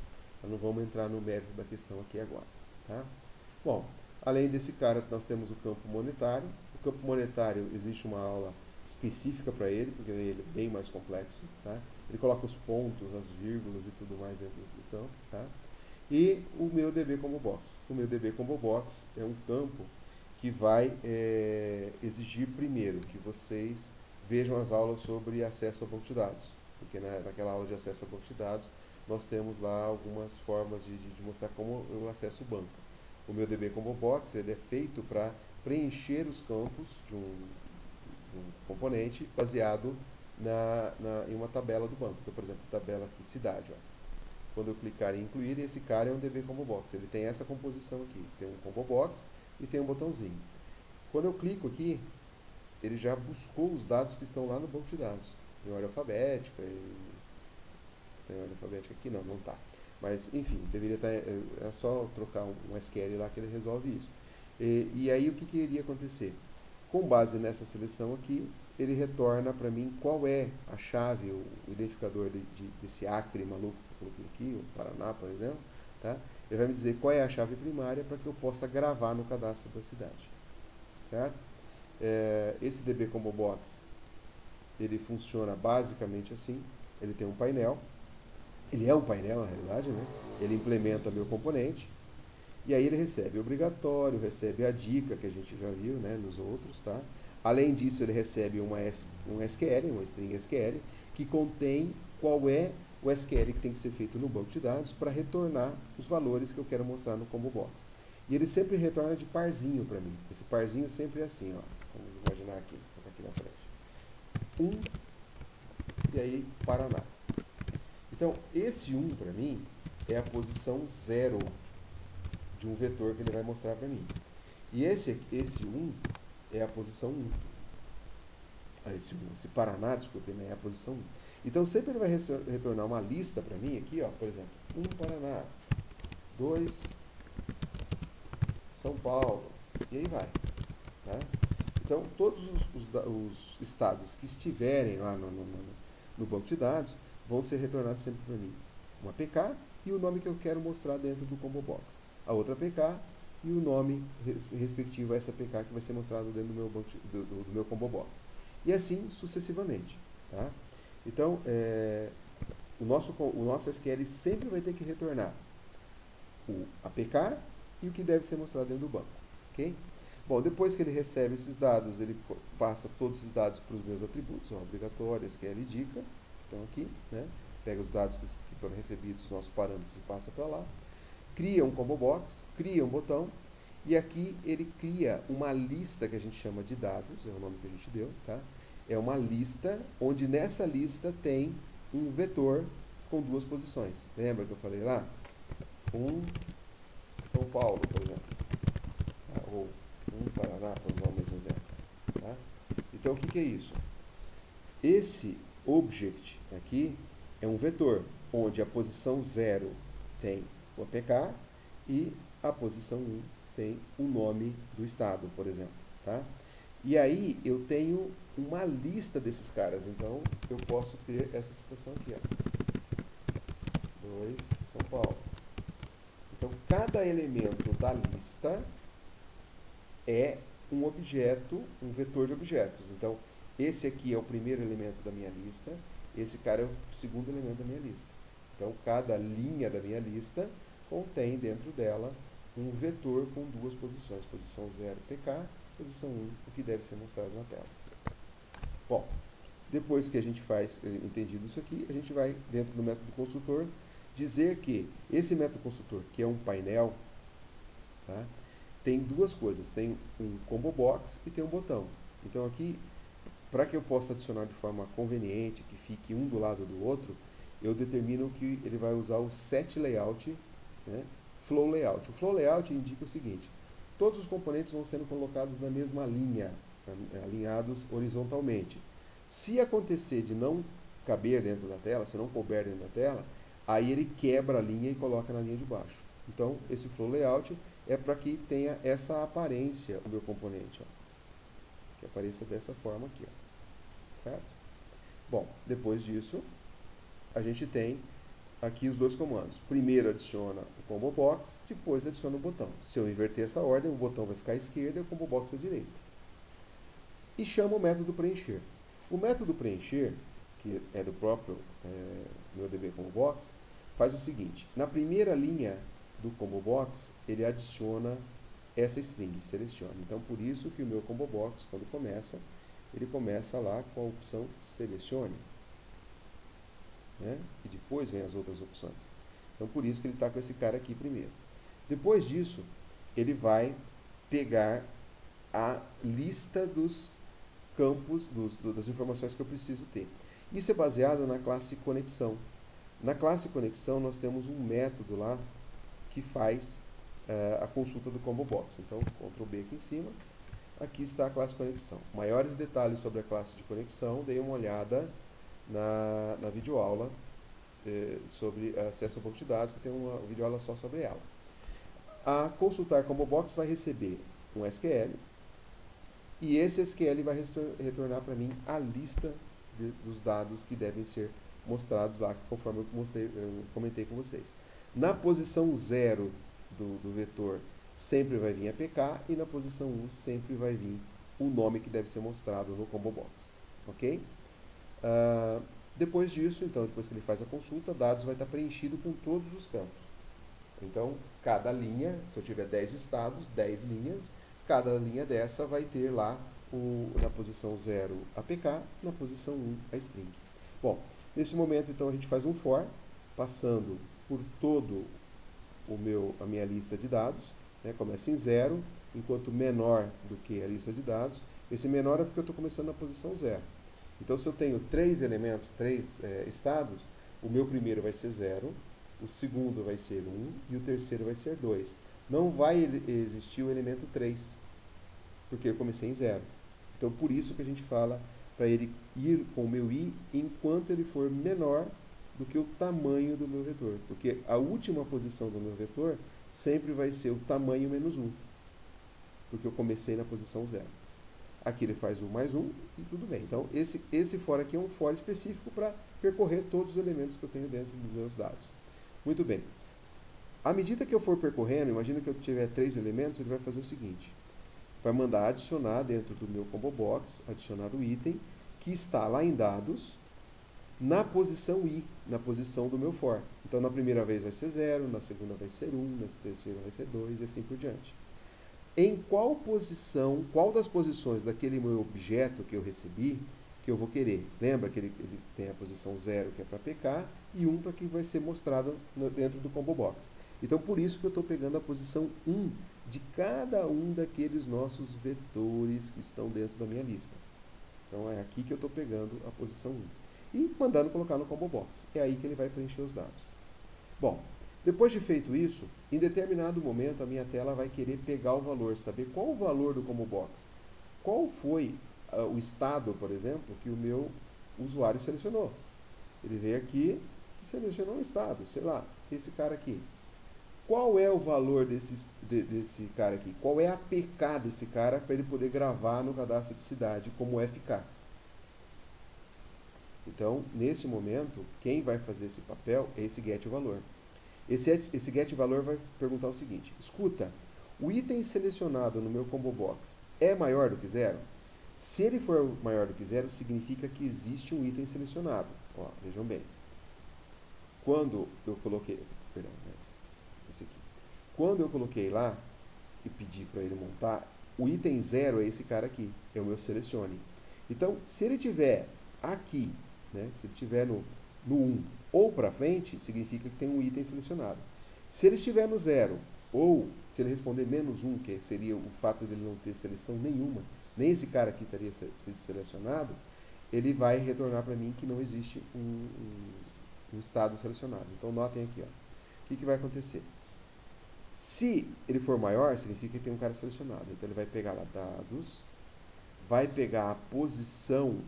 Nós não vamos entrar no mérito da questão aqui agora, tá? Bom, além desse cara, nós temos o campo monetário. O campo monetário, existe uma aula específica para ele, porque ele é bem mais complexo, tá? Ele coloca os pontos, as vírgulas e tudo mais dentro do campo, tá? E o meu DB Combo Box. O meu DB Combo Box é um campo que vai exigir primeiro que vocês vejam as aulas sobre acesso a banco de dados, porque naquela aula de acesso a banco de dados nós temos lá algumas formas de mostrar como eu acesso o banco. O meu DB Combo Box ele é feito para preencher os campos de um componente baseado em uma tabela do banco. Então, por exemplo, tabela aqui, cidade. Ó. Quando eu clicar em incluir, esse cara é um DB Combo Box. Ele tem essa composição aqui. Tem um Combo Box e tem um botãozinho. Quando eu clico aqui, ele já buscou os dados que estão lá no banco de dados. Em ordem alfabética. Tem ordem alfabética aqui? Não, não está. Mas, enfim, deveria estar. É só trocar um SQL lá que ele resolve isso. E aí, o que iria acontecer? Com base nessa seleção aqui, ele retorna para mim qual é a chave, o identificador desse Acre maluco que eu coloquei aqui, o Paraná, por exemplo. Tá? Ele vai me dizer qual é a chave primária para que eu possa gravar no cadastro da cidade. Certo? Esse DB Combo Box, ele funciona basicamente assim. Ele tem um painel. Ele é um painel, na realidade, né? Ele implementa meu componente. E aí ele recebe obrigatório, recebe a dica que a gente já viu, né, nos outros, tá? Além disso, ele recebe um SQL, uma string SQL, que contém qual é o SQL que tem que ser feito no banco de dados para retornar os valores que eu quero mostrar no Combo Box. E ele sempre retorna de parzinho para mim. Esse parzinho sempre é assim, ó. Vamos imaginar aqui na frente. 1, e aí Paraná. Então, esse 1 para mim é a posição 0 de um vetor que ele vai mostrar para mim. E esse 1 é a posição 1. Esse Paraná, desculpe, né, é a posição 1. Então, sempre ele vai retornar uma lista para mim aqui, ó, por exemplo, 1 Paraná, 2 São Paulo, e aí vai. Tá? Então, todos os estados que estiverem lá no banco de dados vão ser retornados sempre para mim. Uma PK e o nome que eu quero mostrar dentro do combo box. A outra PK e o nome respectivo a essa PK que vai ser mostrado dentro do meu, do meu combo box. E assim sucessivamente. Tá? Então, o nosso SQL sempre vai ter que retornar a PK e o que deve ser mostrado dentro do banco. Okay? Bom, depois que ele recebe esses dados, ele passa todos esses dados para os meus atributos, obrigatório, SQL dica, que estão aqui, né? Pega os dados que foram recebidos, os nossos parâmetros, e passa para lá. Cria um combo box, cria um botão, e aqui ele cria uma lista que a gente chama de dados, é o nome que a gente deu, tá? É uma lista, onde nessa lista tem um vetor com duas posições. Lembra que eu falei lá? 1 São Paulo, por exemplo. Ou 1 Paraná, para usar o mesmo exemplo. Tá? Então, o que é isso? Esse object aqui é um vetor, onde a posição 0 tem o APK e a posição 1 tem o nome do estado, por exemplo. Tá? E aí eu tenho uma lista desses caras, então eu posso ter essa situação aqui. 2 São Paulo. Então, cada elemento da lista é um objeto, um vetor de objetos. Então, esse aqui é o primeiro elemento da minha lista, esse cara é o segundo elemento da minha lista. Então, cada linha da minha lista contém dentro dela um vetor com duas posições, posição 0 PK, posição 1, o que deve ser mostrado na tela. Bom, depois que a gente faz entendido isso aqui, a gente vai, dentro do método construtor, dizer que esse método construtor, que é um painel, tá, tem duas coisas. Tem um combo box e tem um botão. Então aqui, para que eu possa adicionar de forma conveniente, que fique um do lado do outro, eu determino que ele vai usar o set layout, né, flow layout. O flow layout indica o seguinte: todos os componentes vão sendo colocados na mesma linha, alinhados horizontalmente. Se acontecer de não caber dentro da tela, se não couber dentro da tela, aí ele quebra a linha e coloca na linha de baixo. Então, esse flow layout é para que tenha essa aparência o meu componente, ó, que apareça dessa forma aqui, ó, certo? Bom, depois disso, a gente tem aqui os dois comandos. Primeiro adiciona o combo box, depois adiciona o botão. Se eu inverter essa ordem, o botão vai ficar à esquerda e o combo box à direita. E chama o método preencher. O método preencher, que é do próprio meu DB combo box, faz o seguinte: na primeira linha do combo box, ele adiciona essa string, seleciona. Então, por isso que o meu combo box, quando começa, ele começa lá com a opção selecione, né? E depois vem as outras opções. Então, por isso que ele está com esse cara aqui primeiro. Depois disso, ele vai pegar a lista dos campos, das informações que eu preciso ter. Isso é baseado na classe conexão. Na classe conexão, nós temos um método lá que faz a consulta do combo box. Então, Ctrl B aqui em cima, aqui está a classe conexão. Maiores detalhes sobre a classe de conexão, dei uma olhada na videoaula sobre acesso ao banco de dados, que tem uma videoaula só sobre ela. A consultar combo box vai receber um SQL, e esse SQL vai retornar para mim a lista dos dados que devem ser mostrados lá, conforme eu comentei com vocês. Na posição 0 do vetor sempre vai vir a PK, e na posição 1 sempre vai vir o nome que deve ser mostrado no combo box. Ok? Depois disso, então, depois que ele faz a consulta, dados vai estar preenchido com todos os campos. Então, cada linha, se eu tiver 10 estados, 10 linhas, cada linha dessa vai ter lá na posição 0 a PK, na posição 1 a string. Bom, nesse momento, então, a gente faz um for, passando por todo a minha lista de dados, né? Começa em 0, enquanto menor do que a lista de dados. Esse menor é porque eu estou começando na posição 0. Então, se eu tenho 3 elementos, 3 estados, o meu primeiro vai ser 0, o segundo vai ser 1 e o terceiro vai ser 2. Não vai existir o elemento 3, porque eu comecei em 0. Então, por isso que a gente fala para ele ir com o meu i enquanto ele for menor do que o tamanho do meu vetor. Porque a última posição do meu vetor sempre vai ser o tamanho menos 1, porque eu comecei na posição 0. Aqui ele faz 1 mais 1 e tudo bem. Então, esse for aqui é um for específico para percorrer todos os elementos que eu tenho dentro dos meus dados. Muito bem. À medida que eu for percorrendo, imagina que eu tiver 3 elementos, ele vai fazer o seguinte. Vai mandar adicionar dentro do meu combo box, adicionar o item, que está lá em dados, na posição i, na posição do meu for. Então, na primeira vez vai ser 0, na segunda vai ser 1, na terceira vai ser 2 e assim por diante. Em qual posição, qual das posições daquele meu objeto que eu recebi, que eu vou querer? Lembra que ele tem a posição 0, que é para PK, e 1 para que vai ser mostrado dentro do combo box. Então, por isso que eu estou pegando a posição 1 de cada um daqueles nossos vetores que estão dentro da minha lista. Então, é aqui que eu estou pegando a posição 1. E mandando colocar no combo box. É aí que ele vai preencher os dados. Bom, depois de feito isso, em determinado momento a minha tela vai querer pegar o valor, saber qual o valor do combo box. Qual foi o estado, por exemplo, que o meu usuário selecionou. Ele veio aqui e selecionou um estado, sei lá, esse cara aqui. Qual é o valor desse cara aqui? Qual é a APK desse cara para ele poder gravar no cadastro de cidade como FK? Então, nesse momento, quem vai fazer esse papel é esse getValor. Esse getValor vai perguntar o seguinte: escuta, o item selecionado no meu combo box é maior do que 0? Se ele for maior do que 0, significa que existe um item selecionado. Ó, vejam bem. Quando eu coloquei... Perdão, esse aqui. Quando eu coloquei lá e pedi para ele montar, o item 0 é esse cara aqui, é o meu selecione. Então, se ele tiver aqui, né, se ele tiver no 1 ou para frente, significa que tem um item selecionado. Se ele estiver no 0, ou se ele responder menos 1, que seria o fato de ele não ter seleção nenhuma, nem esse cara aqui teria sido selecionado, ele vai retornar para mim que não existe um estado selecionado. Então, notem aqui, ó. O que vai acontecer? Se ele for maior, significa que tem um cara selecionado. Então, ele vai pegar lá dados, vai pegar a posição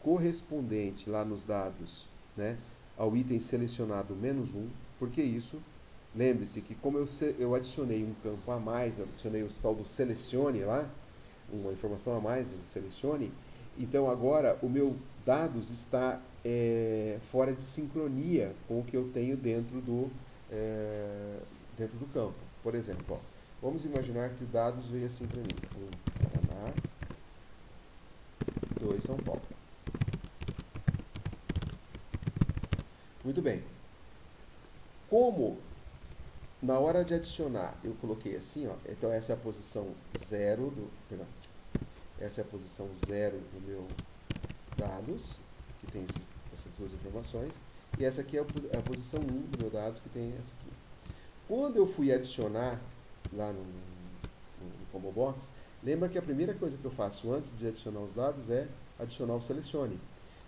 correspondente lá nos dados, né, ao item selecionado menos 1. Por que isso? Lembre-se que como eu adicionei um campo a mais, adicionei o tal do selecione lá, uma informação a mais, o selecione, então agora o meu dados está fora de sincronia com o que eu tenho dentro do campo. Por exemplo, ó, vamos imaginar que o dados veio assim para mim: 1 Paraná, 2 São Paulo. Muito bem. Como na hora de adicionar eu coloquei assim, ó, então essa é a posição 0 do... Perdão. Essa é a posição 0 do meu dados, que tem essas duas informações, e essa aqui é a posição 1 do meu dados, que tem essa aqui. Quando eu fui adicionar lá no combo box, lembra que a primeira coisa que eu faço antes de adicionar os dados é adicionar o selecione.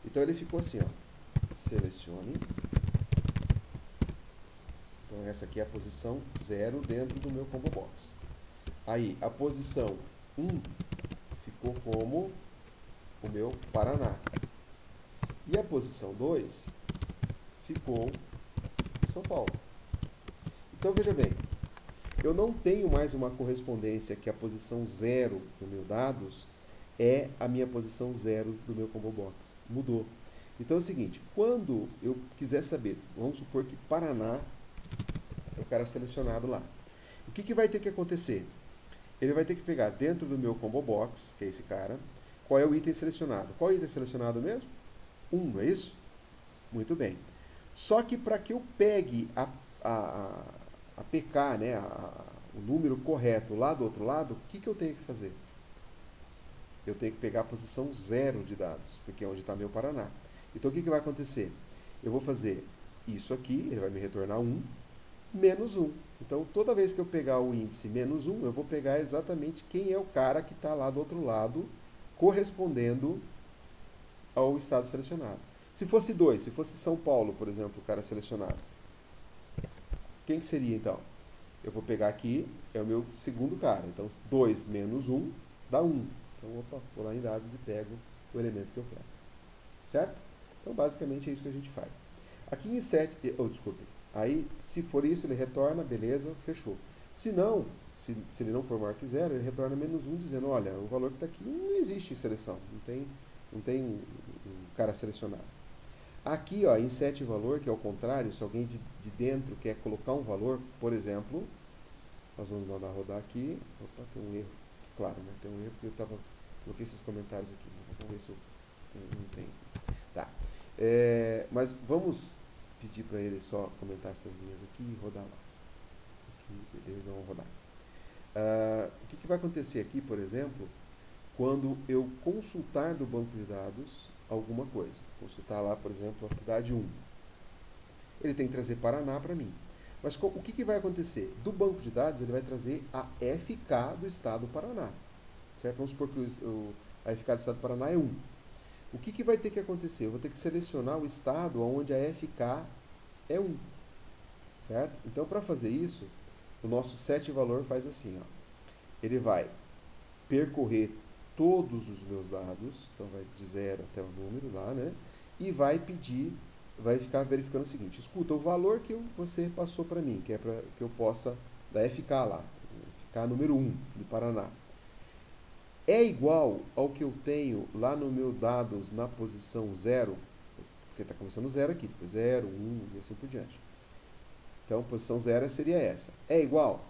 Então ele ficou assim, ó, selecione. Então essa aqui é a posição 0 dentro do meu combo box. Aí a posição 1 ficou como o meu Paraná. E a posição 2 ficou São Paulo. Então veja bem, eu não tenho mais uma correspondência que a posição 0 do meu dados é a minha posição 0 do meu combo box. Mudou. Então é o seguinte, quando eu quiser saber, vamos supor que Paraná é o cara selecionado lá. O que vai ter que acontecer? Ele vai ter que pegar dentro do meu combo box, que é esse cara, qual é o item selecionado. Qual é o item selecionado mesmo? 1, não é isso? Muito bem. Só que para que eu pegue a PK, né, o número correto lá do outro lado, o que eu tenho que fazer? Eu tenho que pegar a posição 0 de dados, porque é onde está meu Paraná. Então o que vai acontecer? Eu vou fazer isso aqui, ele vai me retornar 1, menos 1. Então toda vez que eu pegar o índice menos 1, eu vou pegar exatamente quem é o cara que está lá do outro lado, correspondendo ao estado selecionado. Se fosse 2, se fosse São Paulo, por exemplo, o cara selecionado, quem que seria então? Eu vou pegar aqui, é o meu segundo cara. Então, 2 menos 1 dá 1. Então, opa, vou lá em dados e pego o elemento que eu quero. Certo? Então, basicamente é isso que a gente faz. Aqui em 7, desculpe. Aí, se for isso, ele retorna, beleza, fechou. Se não, se ele não for maior que 0, ele retorna menos 1, dizendo, olha, o valor que está aqui não existe em seleção. Não tem um cara selecionado. Aqui, ó, em 7 valor, que é o contrário, se alguém de dentro quer colocar um valor, por exemplo, nós vamos mandar rodar aqui. Opa, tem um erro. Claro, né? Tem um erro porque eu coloquei esses comentários aqui. Vamos ver se eu não tenho. Tá. Mas vamos pedir para ele só comentar essas linhas aqui e rodar lá. Aqui, beleza, vamos rodar. O que vai acontecer aqui, por exemplo, quando eu consultar do banco de dados alguma coisa? Consultar lá, por exemplo, a cidade 1. Ele tem que trazer Paraná para mim. Mas o que vai acontecer? Do banco de dados, ele vai trazer a FK do estado do Paraná. Certo? Vamos supor que a FK do estado do Paraná é 1. O que vai ter que acontecer? Eu vou ter que selecionar o estado onde a FK é 1. Certo? Então, para fazer isso, o nosso set valor faz assim. Ó. Ele vai percorrer todos os meus dados, então vai de 0 até o número lá, né? E vai ficar verificando o seguinte: escuta, o valor que você passou para mim, que é para que eu possa, da FK lá, FK número 1 do Paraná, é igual ao que eu tenho lá no meu dados na posição 0, porque está começando 0 aqui, depois 0, 1 e assim por diante. Então, posição 0 seria essa. É igual?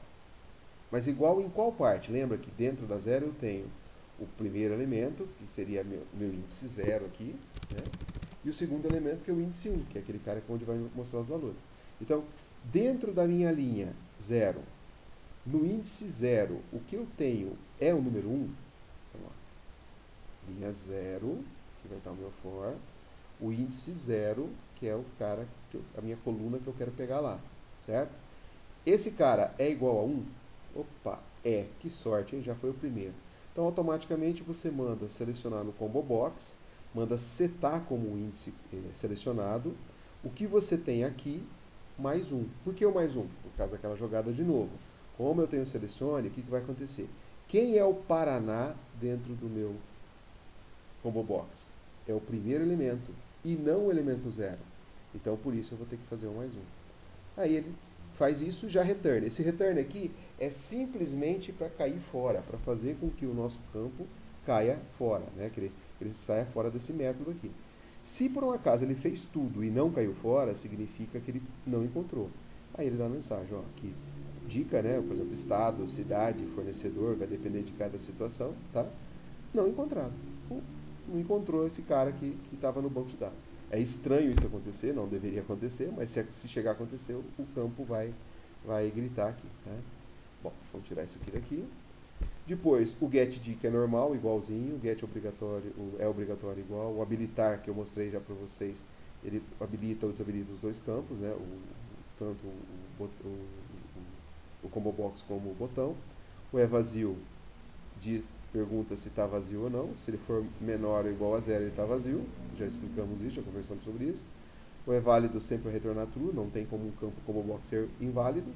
Mas igual em qual parte? Lembra que dentro da 0 eu tenho o primeiro elemento, que seria meu índice 0 aqui, né? E o segundo elemento, que é o índice 1, que é aquele cara onde vai mostrar os valores. Então, dentro da minha linha 0, no índice 0, o que eu tenho é o número 1. Então, ó, linha 0, que vai estar o meu for, o índice 0, que é o cara, a minha coluna que eu quero pegar lá, certo? Esse cara é igual a 1? Opa, que sorte, hein? Já foi o primeiro. Então, automaticamente, você manda selecionar no Combo Box, manda setar como índice selecionado o que você tem aqui, mais 1. Por que o mais 1? Por causa daquela jogada de novo. Como eu tenho selecione, o que vai acontecer? Quem é o Paraná dentro do meu Combo Box? É o primeiro elemento e não o elemento 0. Então, por isso, eu vou ter que fazer o mais 1. Aí ele faz isso e já return. Esse return aqui é simplesmente para cair fora, para fazer com que o nosso campo caia fora, né? Que ele saia fora desse método aqui. Se por um acaso ele fez tudo e não caiu fora, significa que ele não encontrou. Aí ele dá uma mensagem, ó, aqui, dica, né? Por exemplo, estado, cidade, fornecedor, vai depender de cada situação, tá? Não encontrado. Não encontrou esse cara que estava no banco de dados. É estranho isso acontecer, não deveria acontecer, mas se chegar a acontecer, o campo vai gritar aqui. Né? Bom, vamos tirar isso aqui daqui. Depois, o get dica é normal, igualzinho. O get obrigatório é obrigatório igual. O habilitar, que eu mostrei já para vocês, ele habilita ou desabilita os dois campos, né? Tanto o combo box como o botão. O é vazio pergunta se está vazio ou não. Se ele for menor ou igual a 0, ele está vazio. Já explicamos isso, já conversamos sobre isso. O é válido sempre vai retornar true, não tem como um campo como box ser inválido.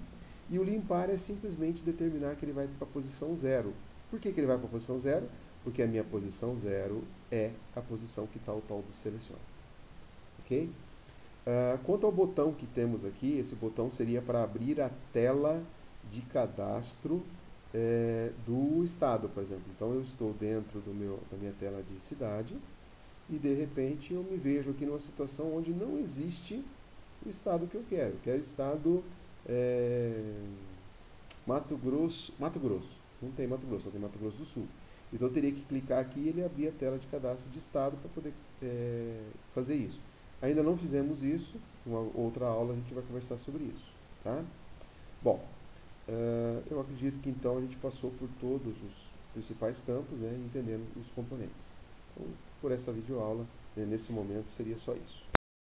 E o limpar é simplesmente determinar que ele vai para a posição 0. Por que ele vai para a posição 0? Porque a minha posição 0 é a posição que está o tal do selecione. Ok? Quanto ao botão que temos aqui, esse botão seria para abrir a tela de cadastro do estado, por exemplo. Então, eu estou dentro da minha tela de cidade e, de repente, eu me vejo aqui numa situação onde não existe o estado que eu quero. Eu quero o estado Mato Grosso. Não tem Mato Grosso, só tem Mato Grosso do Sul. Então, eu teria que clicar aqui e ele abrir a tela de cadastro de estado para poder fazer isso. Ainda não fizemos isso. Em uma outra aula a gente vai conversar sobre isso. Tá? Bom, eu acredito que então a gente passou por todos os principais campos, né, entendendo os componentes. Então, por essa videoaula, nesse momento, seria só isso.